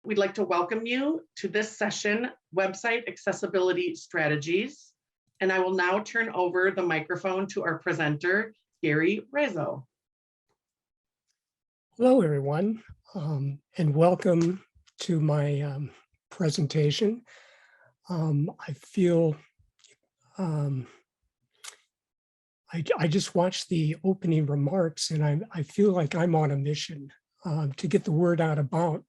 We'd like to welcome you to this session, Website Accessibility Strategies. And I will now turn over the microphone to our presenter, Gary Hrezo. Hello, everyone, and welcome to my presentation. I feel I just watched the opening remarks, and I feel like I'm on a mission to get the word out about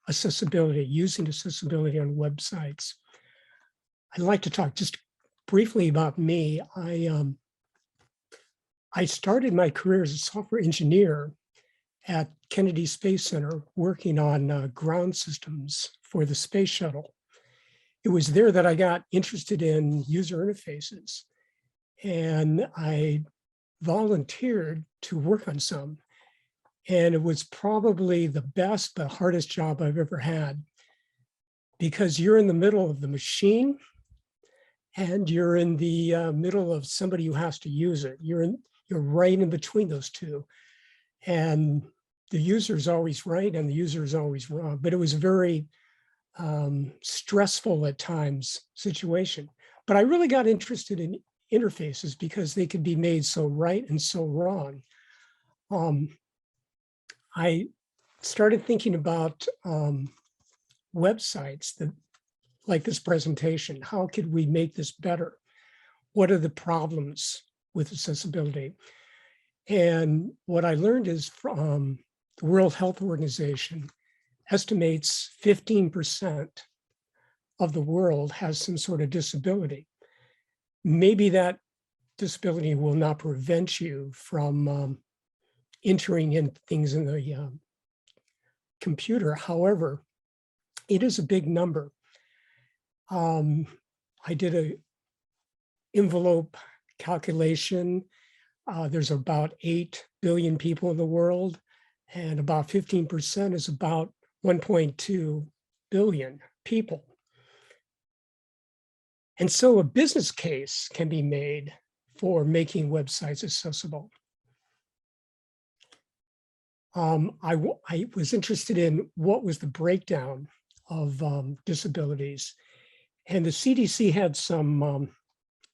accessibility, using accessibility on websites. I'd like to talk just briefly about me. I started my career as a software engineer at Kennedy Space Center working on ground systems for the space shuttle. It was there that I got interested in user interfaces, and I volunteered to work on some. And it was probably the best but hardest job I've ever had, because you're in the middle of the machine and you're in the middle of somebody who has to use it. You're right in between those two. And the user is always right and the user is always wrong. But it was a very stressful at times situation. But I really got interested in interfaces because they could be made so right and so wrong. I started thinking about websites that, like this presentation. How could we make this better? What are the problems with accessibility? And what I learned is from the World Health Organization estimates 15% of the world has some sort of disability. Maybe that disability will not prevent you from entering in things in the computer. However, it is a big number. I did an envelope calculation. There's about 8 billion people in the world, and about 15% is about 1.2 billion people. And so a business case can be made for making websites accessible. I was interested in what was the breakdown of disabilities. And the CDC had some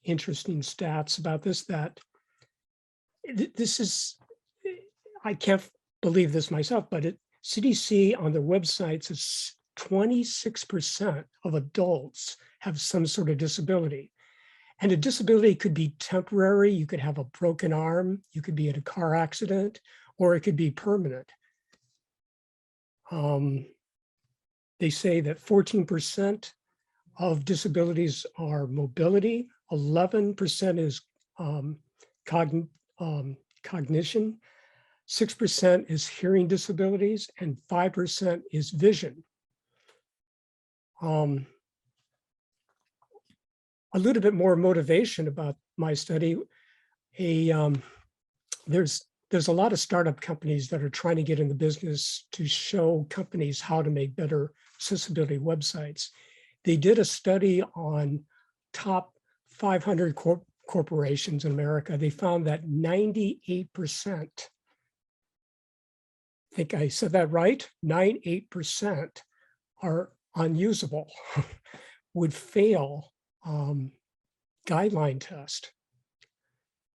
interesting stats about this, that this is, I can't believe this myself, but CDC on their websites is 26% of adults have some sort of disability. And a disability could be temporary. You could have a broken arm, you could be in a car accident, or it could be permanent. They say that 14% of disabilities are mobility, 11% is cognition, 6% is hearing disabilities, and 5% is vision. A little bit more motivation about my study. There's a lot of startup companies that are trying to get in the business to show companies how to make better accessibility websites. They did a study on top 500 corporations in America. They found that 98%, I think I said that right, 98% are unusable, would fail guideline test.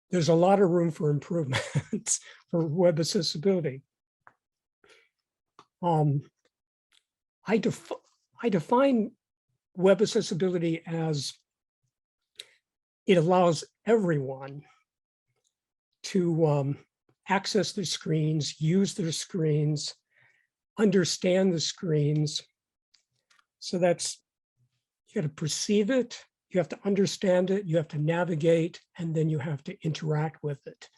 There's a lot of room for improvement for web accessibility. I define web accessibility as it allows everyone to access their screens, use their screens, understand the screens. So that's, you got to perceive it, you have to understand it, you have to navigate, and then you have to interact with it.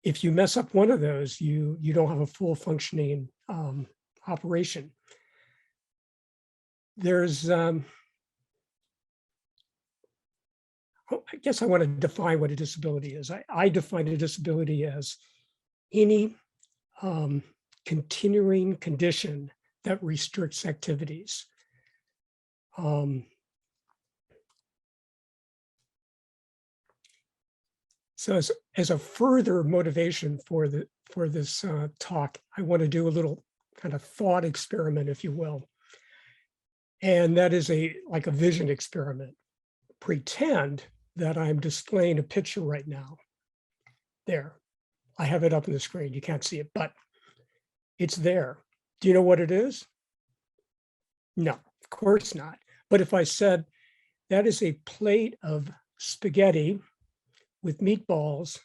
If you mess up one of those, you don't have a full functioning operation. There's, I guess I want to define what a disability is. I define a disability as any continuing condition that restricts activities. So as a further motivation for this talk, I want to do a little kind of thought experiment, if you will. And that is like a vision experiment. Pretend that I'm displaying a picture right now. There, I have it up on the screen. You can't see it, but it's there. Do you know what it is? No, of course not. But if I said that is a plate of spaghetti with meatballs,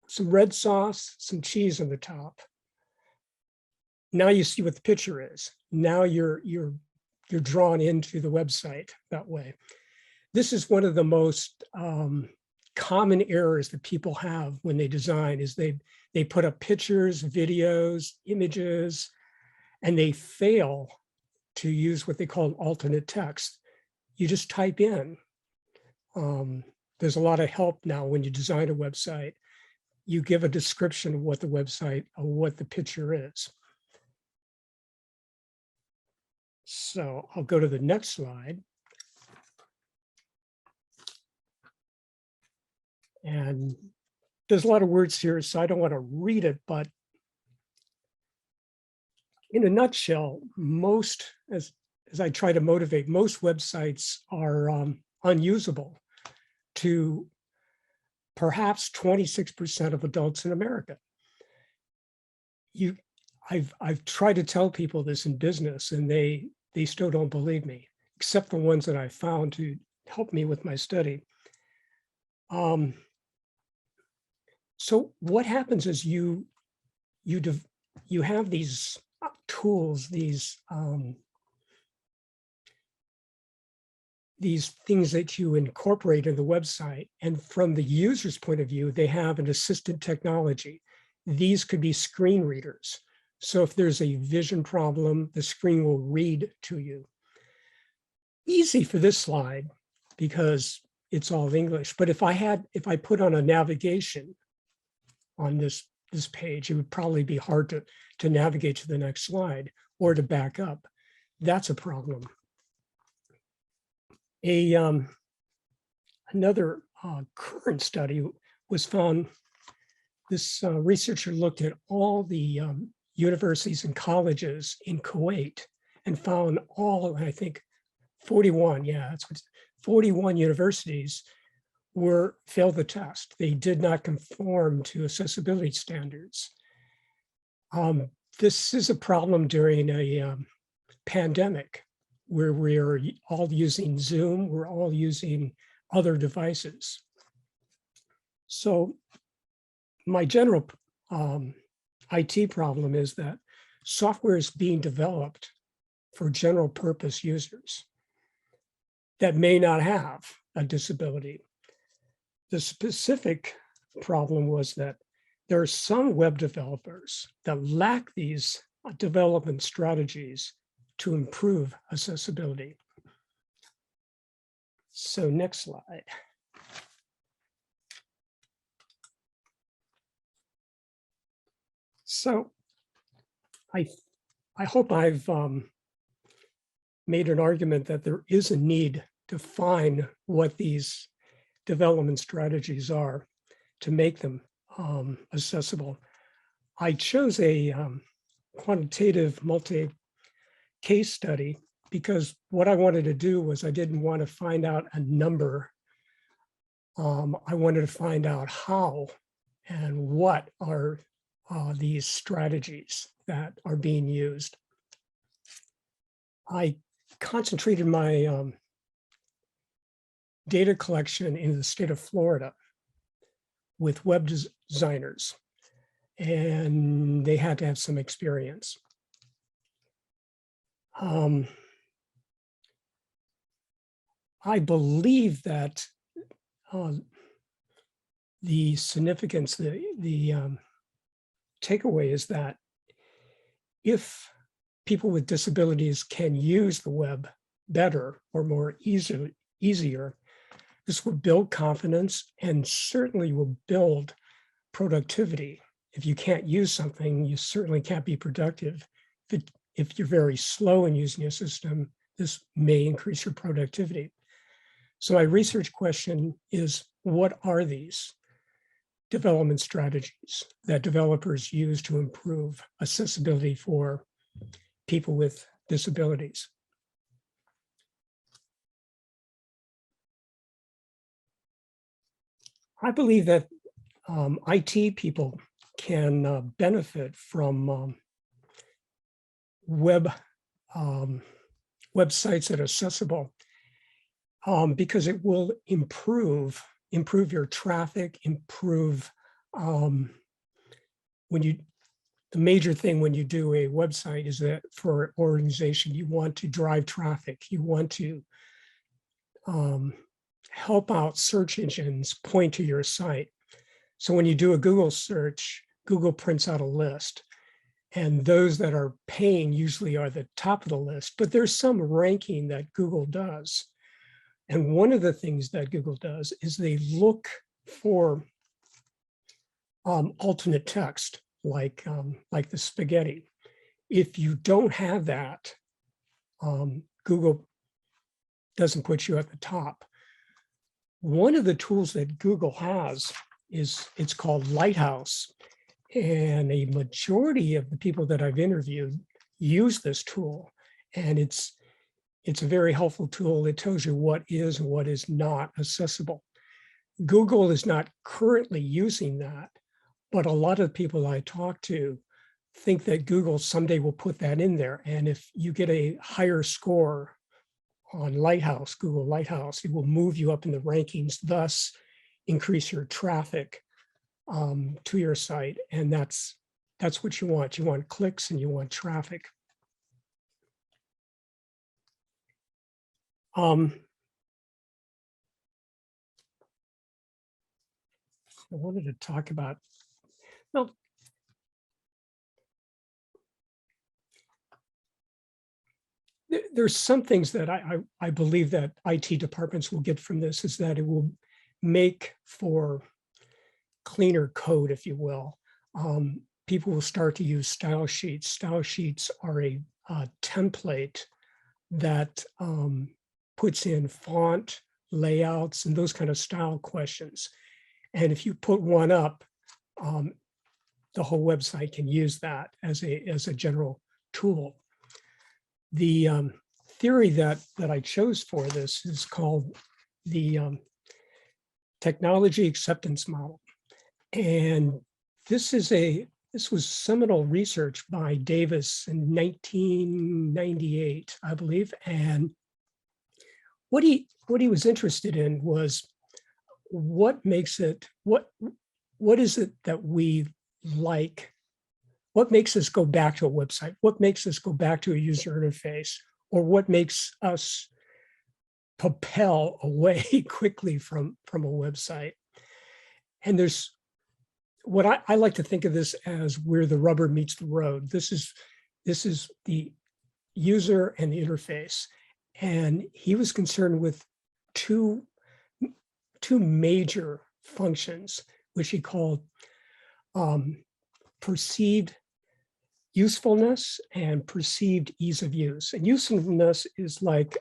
some red sauce, some cheese on the top. Now you see what the picture is. Now you're drawn into the website that way. This is one of the most common errors that people have when they design is they put up pictures, videos, images, and they fail to use what they call alternate text. You just type in. There's a lot of help now when you design a website. You give a description of what the website or what the picture is. So I'll go to the next slide. And there's a lot of words here, so I don't want to read it, but in a nutshell, most, as I try to motivate, most websites are unusable to perhaps 26% of adults in America. I've tried to tell people this in business, and they still don't believe me, except the ones that I found to help me with my study. So what happens is you have these tools, these things that you incorporate in the website, and from the user's point of view, they have an assisted technology. These could be screen readers. So if there's a vision problem, the screen will read to you. Easy for this slide because it's all English. But if I put on a navigation on this page, it would probably be hard to navigate to the next slide or to back up. That's a problem. Another current study was found. This researcher looked at all the universities and colleges in Kuwait and found all, I think, 41, yeah, that's what 41 universities failed the test. They did not conform to accessibility standards. This is a problem during a pandemic where we're all using Zoom, we're all using other devices. So my general IT problem is that software is being developed for general purpose users that may not have a disability. The specific problem was that there are some web developers that lack these development strategies to improve accessibility. So next slide. So I hope I've made an argument that there is a need to find what these development strategies are to make them accessible. I chose a quantitative multi-case study because what I wanted to do was I didn't want to find out a number. I wanted to find out how and what are these strategies that are being used. I concentrated my data collection in the state of Florida with web designers, and they had to have some experience. I believe that the significance, the takeaway is that if people with disabilities can use the web better or more easier, this will build confidence and certainly will build productivity. If you can't use something, you certainly can't be productive. If you're very slow in using a system, this may increase your productivity. So my research question is, what are these development strategies that developers use to improve accessibility for people with disabilities? I believe that IT people can benefit from websites that are accessible because it will improve your traffic, improve when you. The major thing when you do a website is that for an organization, you want to drive traffic. You want to help out search engines point to your site. So when you do a Google search, Google prints out a list. And those that are paying usually are the top of the list, but there's some ranking that Google does. And one of the things that Google does is they look for alternate text, like the spaghetti. If you don't have that, Google doesn't put you at the top. One of the tools that Google has it's called Lighthouse. And a majority of the people that I've interviewed use this tool. And it's a very helpful tool. It tells you what is and what is not accessible. Google is not currently using that, but a lot of people I talk to think that Google someday will put that in there. And if you get a higher score on Lighthouse, Google Lighthouse, it will move you up in the rankings, thus increase your traffic to your site. And that's what you want. You want clicks and you want traffic. I wanted to talk about, well, there's some things that I believe that IT departments will get from this, is that it will make for cleaner code, if you will. People will start to use style sheets. Style sheets are a template that puts in font, layouts, and those kind of style questions. And if you put one up, the whole website can use that as a general tool. The theory that I chose for this is called the technology acceptance model. And this was seminal research by Davis in 1998, I believe. And what he was interested in was what is it that we like? What makes us go back to a website? What makes us go back to a user interface? Or what makes us propel away quickly from a website? And there's what I like to think of this as where the rubber meets the road. This is the user and the interface. And he was concerned with two major functions, which he called perceived usefulness and perceived ease of use. And usefulness is like,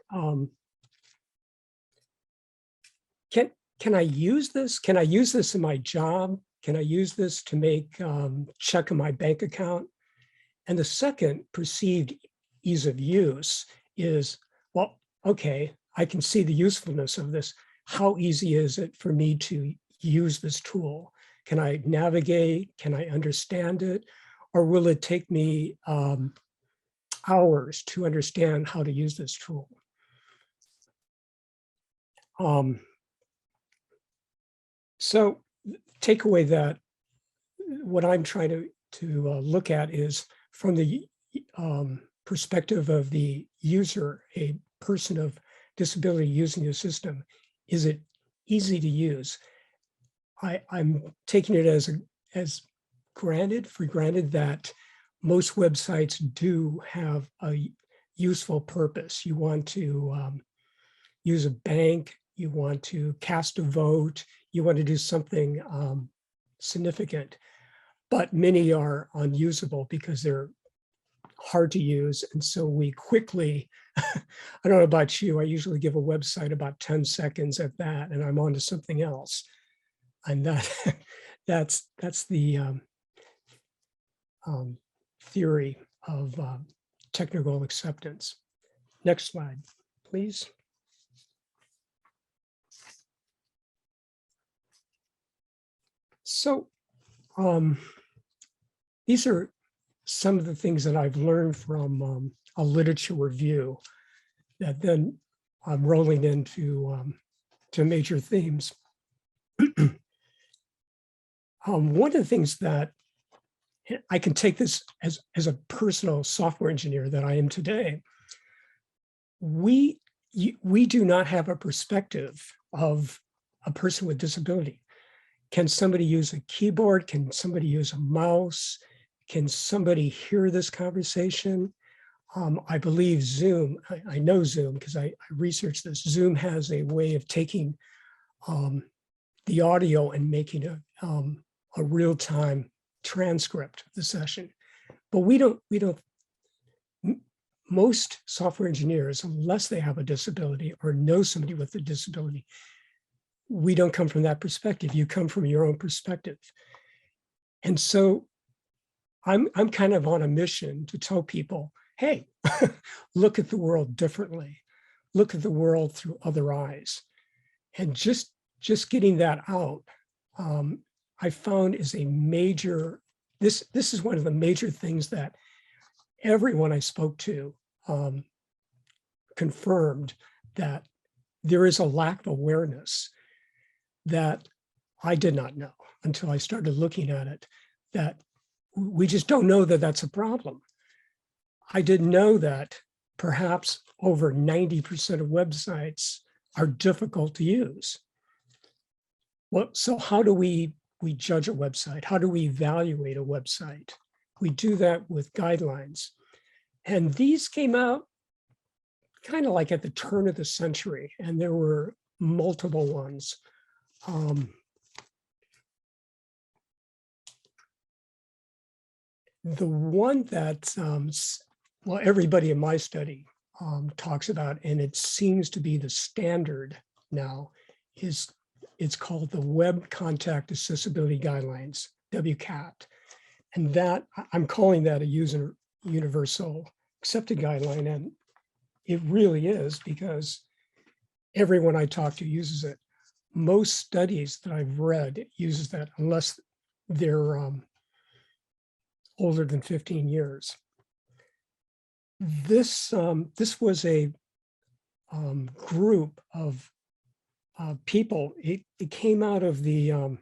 can I use this? Can I use this in my job? Can I use this to make check on my bank account? And the second, perceived ease of use, is, well, okay, I can see the usefulness of this. How easy is it for me to use this tool? Can I navigate? Can I understand it? Or will it take me hours to understand how to use this tool? So takeaway that what I'm trying to look at is from the perspective of the user, a person of disability using the system. Is it easy to use? I'm taking it as for granted that most websites do have a useful purpose. You want to use a bank, you want to cast a vote, you want to do something significant, but many are unusable because they're hard to use. And so we quickly, I don't know about you, I usually give a website about 10 seconds at that, and I'm on to something else. And that's the theory of technical acceptance. Next slide, please. So these are some of the things that I've learned from a literature review that then I'm rolling into to major themes. One of the things that I can take this as a personal software engineer that I am today, we do not have a perspective of a person with disability. Can somebody use a keyboard? Can somebody use a mouse? Can somebody hear this conversation? I believe Zoom, I know Zoom because I researched this. Zoom has a way of taking the audio and making a real-time transcript of the session. But most software engineers, unless they have a disability or know somebody with a disability, we don't come from that perspective. You come from your own perspective. And so I'm kind of on a mission to tell people, hey, look at the world differently. Look at the world through other eyes. And just getting that out, I found is a major, this is one of the major things that everyone I spoke to confirmed, that there is a lack of awareness that I did not know until I started looking at it, that we just don't know that that's a problem. I didn't know that perhaps over 90% of websites are difficult to use. Well, so how do we judge a website? How do we evaluate a website? We do that with guidelines. And these came out kind of like at the turn of the century, and there were multiple ones. The one that, well, everybody in my study talks about, and it seems to be the standard now, is it's called the Web Contact Accessibility Guidelines, WCAT. And that, I'm calling that a universal accepted guideline, and it really is, because everyone I talk to uses it. Most studies that I've read uses that, unless they're older than 15 years. This was a group of people. It came out of the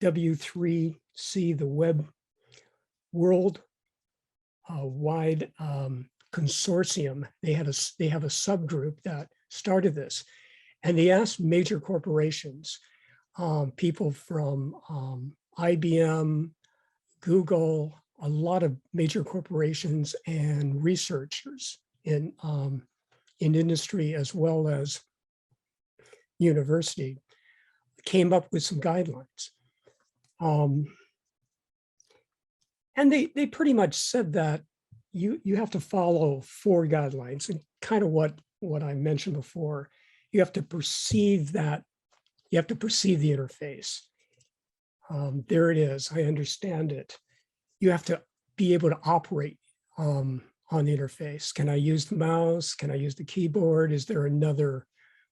W3C, the Web World Wide Consortium. They have a subgroup that started this, and they asked major corporations, people from IBM, Google, a lot of major corporations and researchers in industry as well as university, came up with some guidelines. And they pretty much said that you have to follow 4 guidelines, and kind of what I mentioned before. You have to perceive that, you have to perceive the interface. There it is, I understand it. You have to be able to operate on the interface. Can I use the mouse? Can I use the keyboard? Is there another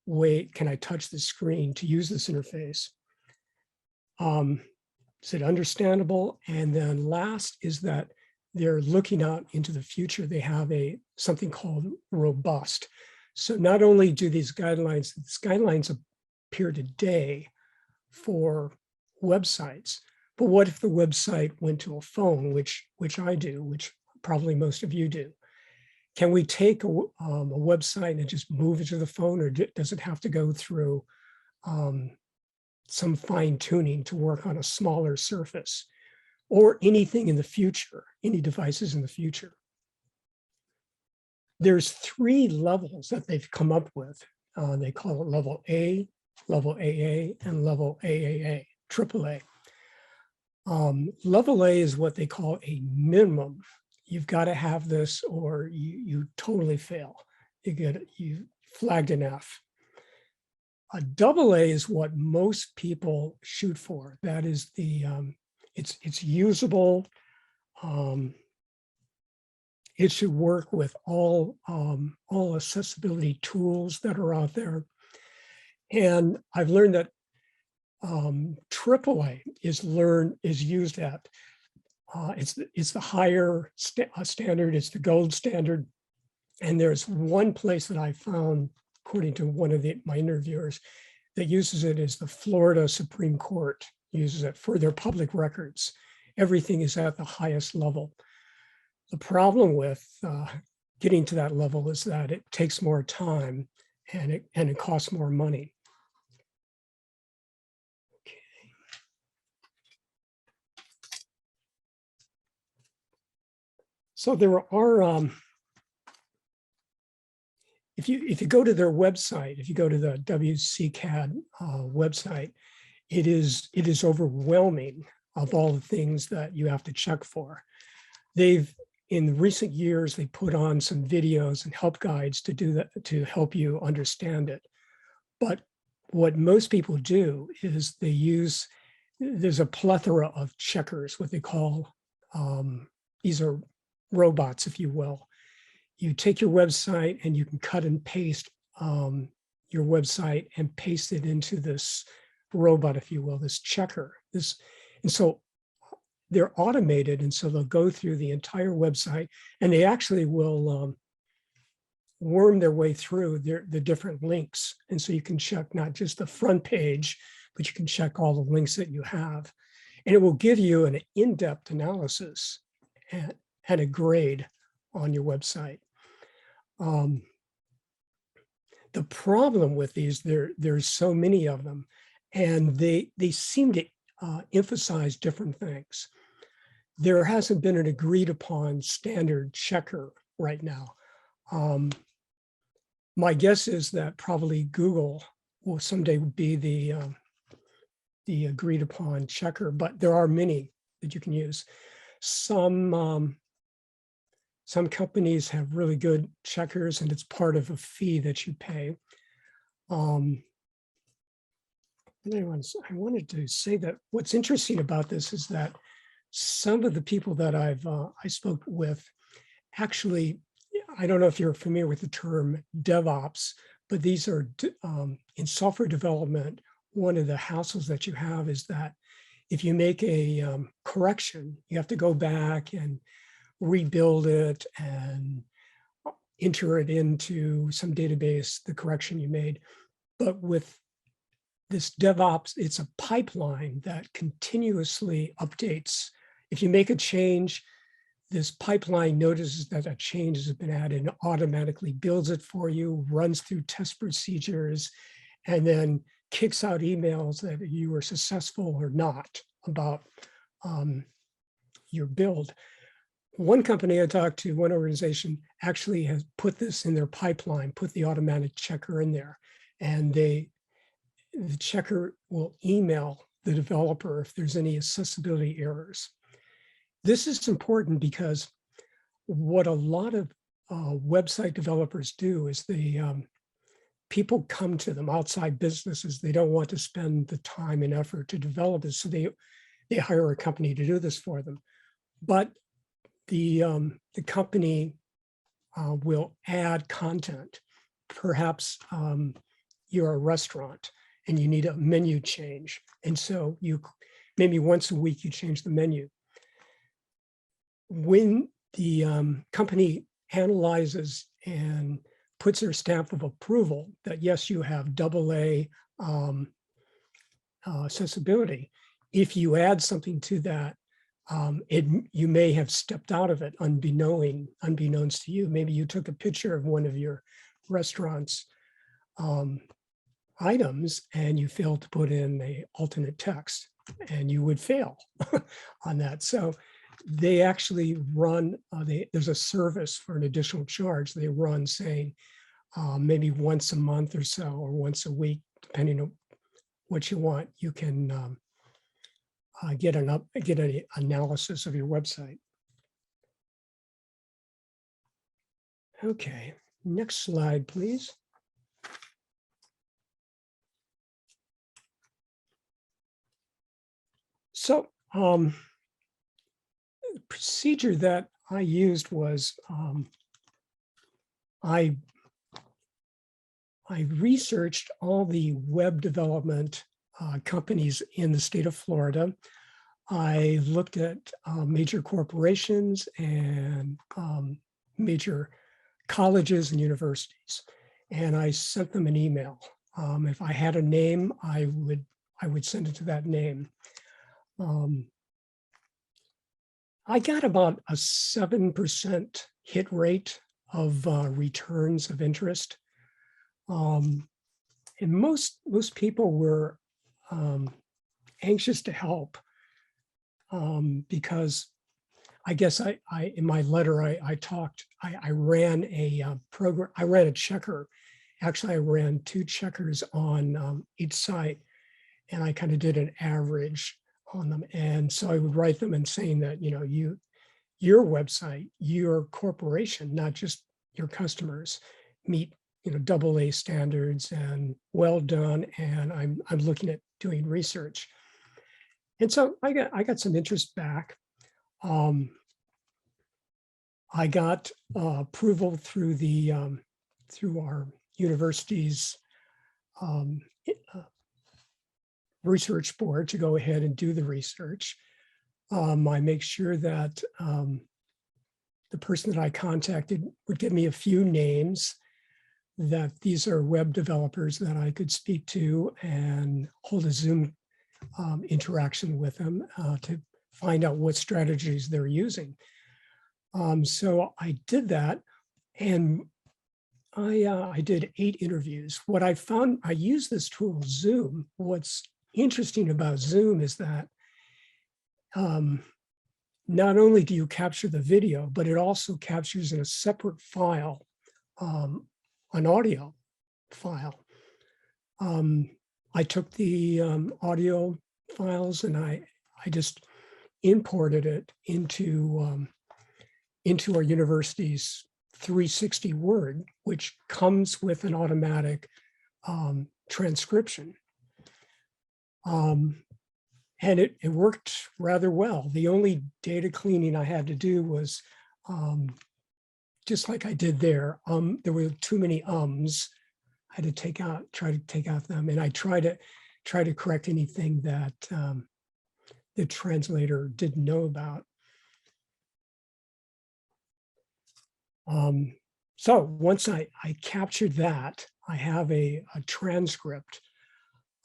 way? Can I touch the screen to use this interface? Is it understandable? And then last is that they're looking out into the future. They have something called robust. So not only do these guidelines appear today for websites, but what if the website went to a phone, which I do, which probably most of you do? Can we take a website and just move it to the phone, or does it have to go through some fine tuning to work on a smaller surface, or anything in the future, any devices in the future? There's 3 levels that they've come up with. They call it level A, level AA, and level AAA, AAA. Level A is what they call a minimum. You've got to have this or you totally fail. You flagged an F. A double A is what most people shoot for. That is the, it's usable. It should work with all accessibility tools that are out there. And I've learned that AAA is used at. It's the higher standard, it's the gold standard. And there's one place that I found, according to one of my interviewers, that uses it is the Florida Supreme Court uses it for their public records. Everything is at the highest level. The problem with getting to that level is that it takes more time and it costs more money. Okay. So there are, if you go to their website, if you go to the WCCAD website, it is overwhelming of all the things that you have to check for. In recent years, they put on some videos and help guides to do that, to help you understand it. But what most people do is there's a plethora of checkers, what they call, these are robots, if you will. You take your website and you can cut and paste your website and paste it into this robot, if you will, this checker. And so they're automated, and so they'll go through the entire website, and they actually will worm their way through the different links. And so you can check not just the front page, but you can check all the links that you have. And it will give you an in-depth analysis and a grade on your website. The problem with these, there's so many of them, and they seem to emphasize different things. There hasn't been an agreed upon standard checker right now. My guess is that probably Google will someday be the agreed upon checker, but there are many that you can use. Some companies have really good checkers, and it's part of a fee that you pay. I wanted to say that what's interesting about this is that some of the people that I spoke with actually, I don't know if you're familiar with the term DevOps, but these are in software development. One of the hassles that you have is that if you make a correction, you have to go back and rebuild it and enter it into some database, the correction you made. But with this DevOps, it's a pipeline that continuously updates. If you make a change, this pipeline notices that a change has been added and automatically builds it for you, runs through test procedures, and then kicks out emails that you were successful or not about your build. One company I talked to, one organization, actually has put this in their pipeline, put the automatic checker in there, and the checker will email the developer if there's any accessibility errors. This is important because what a lot of website developers do is people come to them, outside businesses. They don't want to spend the time and effort to develop this, so they hire a company to do this for them. But the company will add content. Perhaps you're a restaurant and you need a menu change, and so maybe once a week you change the menu. When the company analyzes and puts their stamp of approval that yes, you have AA accessibility, if you add something to that, you may have stepped out of it unbeknownst to you. Maybe you took a picture of one of your restaurant's items and you failed to put in the alternate text, and you would fail on that. So they actually run, there's a service for an additional charge they run, saying maybe once a month or so, or once a week, depending on what you want, you can get an analysis of your website. Okay, next slide, please. So the procedure that I used was I researched all the web development companies in the state of Florida. I looked at major corporations and major colleges and universities, and I sent them an email. If I had a name, I would send it to that name. I got about a 7% hit rate of returns of interest. And most people were anxious to help because I guess I in my letter, I ran a program, I ran a checker. Actually, I ran 2 checkers on each site, and I kind of did an average on them. And so I would write them and saying that, you know, your website, your corporation, not just your customers, meet, you know, AA standards and well done. And I'm looking at doing research. And so I got some interest back. I got approval through the through our university's research board to go ahead and do the research. I make sure that the person that I contacted would give me a few names, that these are web developers that I could speak to and hold a Zoom interaction with them to find out what strategies they're using. So I did that, and I did 8 interviews. What I found, I use this tool, Zoom. What's interesting about Zoom is that not only do you capture the video, but it also captures in a separate file, an audio file. I took the audio files and I just imported it into our university's 360 Word, which comes with an automatic transcription. And it worked rather well. The only data cleaning I had to do was, just like I did there were too many ums. I had to try to take out them, and I try to correct anything that the translator didn't know about. So once I captured that, I have a transcript.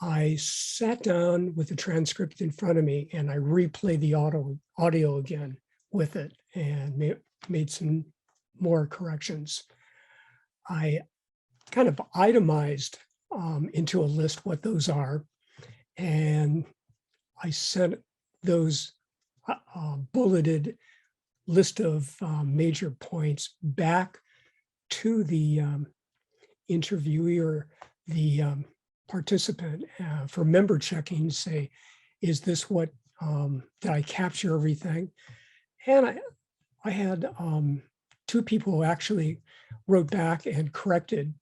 I sat down with the transcript in front of me and I replayed the audio again with it and made some more corrections. I kind of itemized into a list what those are, and I sent those bulleted list of major points back to the interviewee or the participant for member checking, say, is this what, did I capture everything? And I had 2 people who actually wrote back and corrected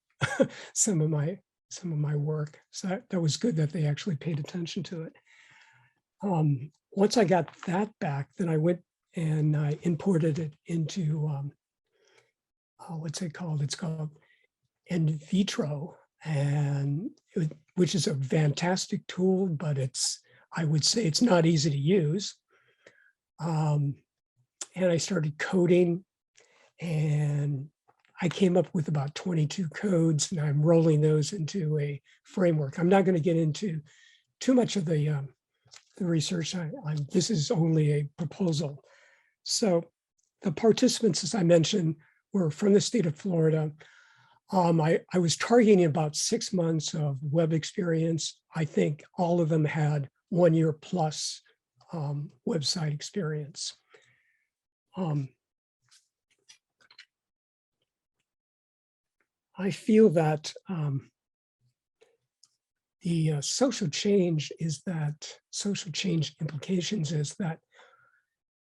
some of my work. So that was good that they actually paid attention to it. Once I got that back, then I went and I imported it into, what's it called? It's called In Vitro, and which is a fantastic tool, but I would say it's not easy to use. And I started coding, and I came up with about 22 codes, and I'm rolling those into a framework. I'm not going to get into too much of the research. This is only a proposal. So the participants, as I mentioned, were from the state of Florida. I was targeting about 6 months of web experience. I think all of them had 1 year plus website experience. I feel that the social change implications is that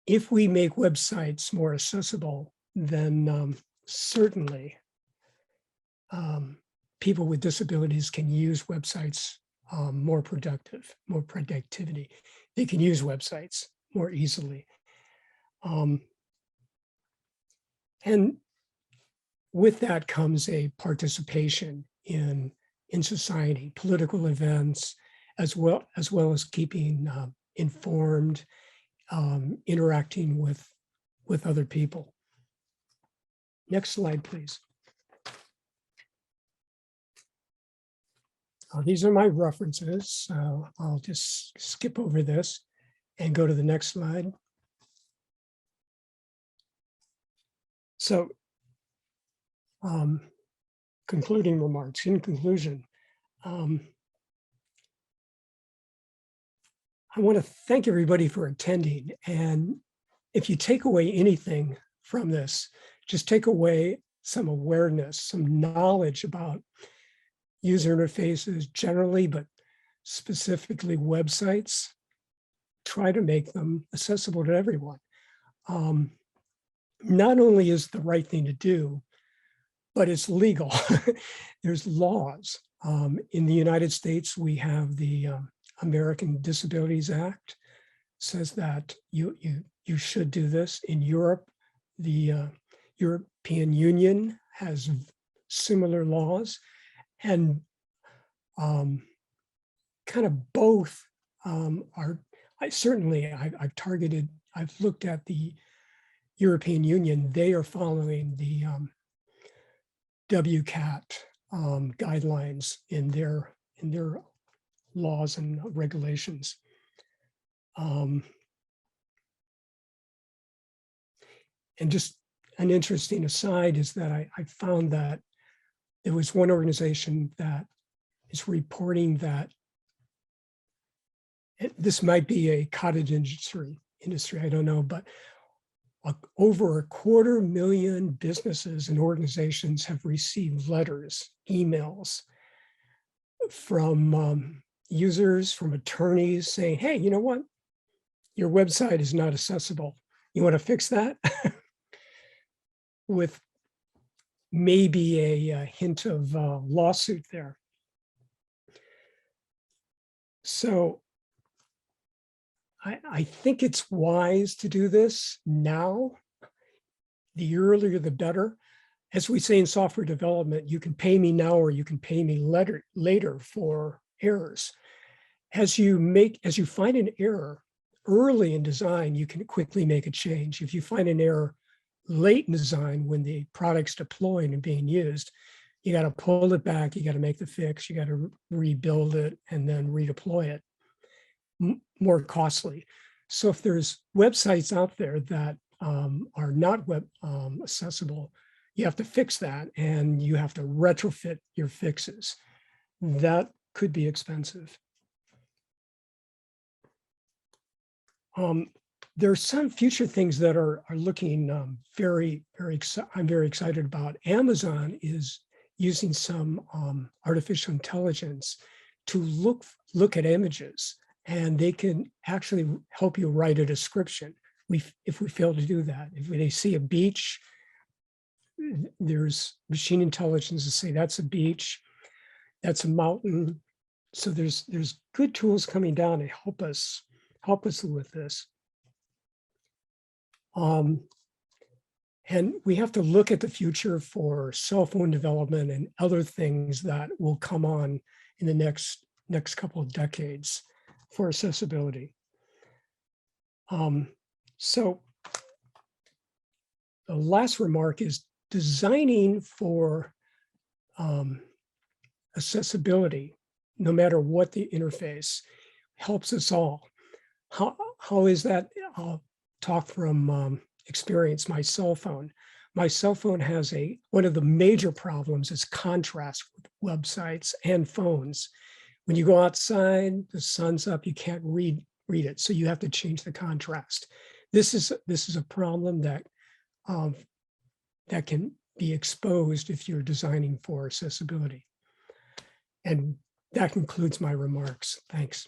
if we make websites more accessible, then certainly people with disabilities can use websites more productivity. They can use websites more easily. And with that comes a participation in society, political events, as well as keeping informed, interacting with other people. Next slide, please. These are my references. I'll just skip over this and go to the next slide. So, concluding remarks. In conclusion, I want to thank everybody for attending. And if you take away anything from this, just take away some awareness, some knowledge about user interfaces generally, but specifically websites. Try to make them accessible to everyone. Not only is the right thing to do, but it's legal. There's laws. In the United States, we have the American Disabilities Act, says that you should do this. In Europe, the European Union has similar laws, and kind of both are. I've looked at the European Union. They are following the WCAT guidelines in their laws and regulations. And just an interesting aside is that I found that there was one organization that is reporting that this might be a cottage industry, I don't know, but over 250,000 businesses and organizations have received letters, emails from users, from attorneys saying, hey, you know what? Your website is not accessible. You want to fix that? With maybe a hint of lawsuit there. So I think it's wise to do this now. The earlier, the better. As we say in software development, you can pay me now or you can pay me later for errors. As you find an error early in design, you can quickly make a change. If you find an error late in design, when the product's deployed and being used, you got to pull it back, you got to make the fix, you got to rebuild it and then redeploy it. More costly. So if there's websites out there that are not web accessible, you have to fix that and you have to retrofit your fixes. That could be expensive. There are some future things that are looking I'm very excited about. Amazon is using some artificial intelligence to look at images, and they can actually help you write a description. If we fail to do that, if they see a beach, there's machine intelligence to say that's a beach, that's a mountain. So there's good tools coming down to help us with this. And we have to look at the future for cell phone development and other things that will come on in the next couple of decades for accessibility. So the last remark is designing for accessibility, no matter what the interface, helps us all. How is that? I'll talk from experience. My cell phone has one of the major problems is contrast with websites and phones. When you go outside, the sun's up, you can't read it. So you have to change the contrast. This is a problem that can be exposed if you're designing for accessibility. And that concludes my remarks. Thanks.